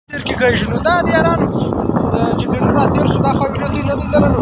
की गई शुरू दा यारानो जिब्रिल रातिर सुदा खबीर दी नदी लरनो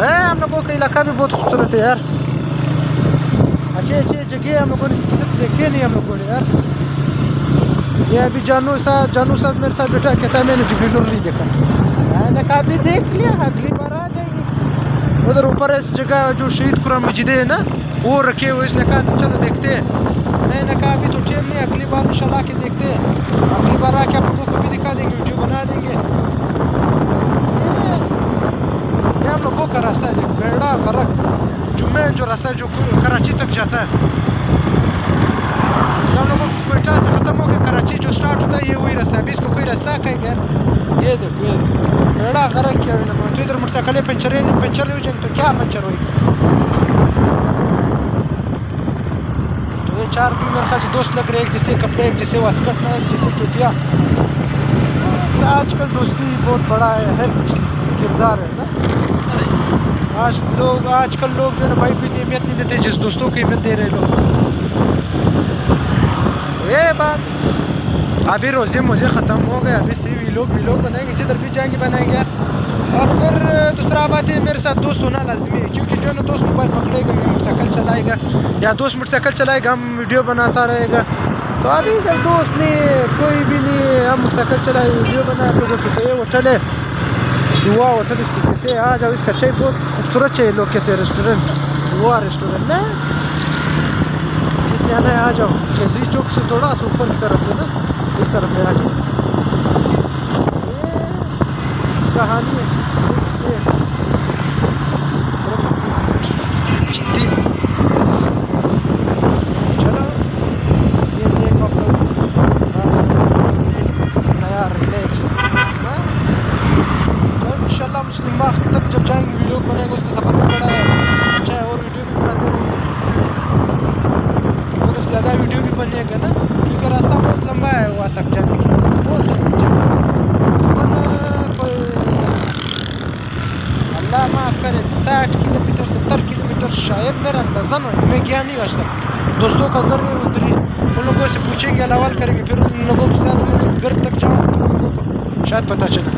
हम लोगों का इलाका भी बहुत खूबसूरत है यार अच्छे अच्छे जगह हम लोगों ने सिर्फ देखे नहीं हम लोगों ने यार ये अभी जानू साथ मेरे साथ बैठा कहता है मैंने जिब्रील नहीं देखा मैंने कहा अभी देख लिया अगली बार आ जाएंगे उधर ऊपर इस जगह जो शहीद कुरान मस्जिद है ना वो रखे हुए इसने कहा चलो देखते हैं मैंने कहा अभी तो टाइम नहीं अगली बार इंशाल्लाह के देखते हैं अगली बार आके आप लोगों को भी दिखा देंगे वीडियो बना देंगे ये हम लोगों का रास्ता है बेड़ा गरक जुम्मे जो रास्ता जो कराची तक जाता है हम लोगों को कोयटा से ख़त्म हो गया कराची जो स्टार्ट होता है ये वही रास्ता है अभी इसको कोई रास्ता कहेंगे ये देखो ये बेड़ा गरक क्या है तो इधर मोटरसाइकिल पंचर हो जाएंगे तो क्या पंचर होगी तो ये 4 दिन मेरे ख्याल से दोस्त लग रहे हैं एक जैसे कपड़े एक जैसे वास्कट में एक जैसे टोपियाँ आजकल दोस्ती बहुत बड़ा है कुछ किरदार है ना आजकल लोग जो है ना भाई भी अहमियत नहीं देते जिस दोस्तों की अहमियत दे रहे लोग ये बात अभी रोज़े मुझे ख़त्म हो गए अभी से वीलॉग बनाएंगे जिधर भी जाएंगे बनाएंगे यार और फिर दूसरा बात है मेरे साथ दोस्त होना लाजमी है क्योंकि जो ना दोस्त मोबाइल पकड़ेगा मोटरसाइकिल चलाएगा या दोस्त मोटरसाइकिल चलाएगा हम वीडियो बनाता रहेगा तो अभी जब दोस्त नहीं कोई भी नहीं है हम मोटरसाइकिल चलाए वीडियो बनाए लोगों को चाहिए वो चले दुआ होटल इसको कहते हैं आ जाओ इसका चाय बहुत खूबसूरत चाहिए लोग कहते हैं रेस्टोरेंट दुआ रेस्टोरेंट ना जिसने आना है आ जाओ खजी चौक से थोड़ा सा ऊपर की तरफ है ना इस तरफ है आ जाओ ये कहानी है से चलो ये देखो नया रिलैक्स इंशाल्लाह मुस्लिम बाग तक जब जाएंगे वीडियो बनाएंगे उसका सफ़र भी बड़ा है अच्छा है और वीडियो भी बनाते रहेंगे उधर ज़्यादा वीडियो भी बनेगा ना क्योंकि रास्ता बहुत लंबा है वहाँ तक जाने की बहुत ज़्यादा कोई अल्लाह माफ़ करे 60 किलोमीटर 70 किलोमीटर शायद मेरा अंदाज़ा ना मैं गया नहीं आज तक दोस्तों का घर में उधरी उन लोगों से पूछेंगे अलावाल करेंगे फिर उन लोगों के साथ घर तक जाऊँ तो उन लोगों को शायद पता चला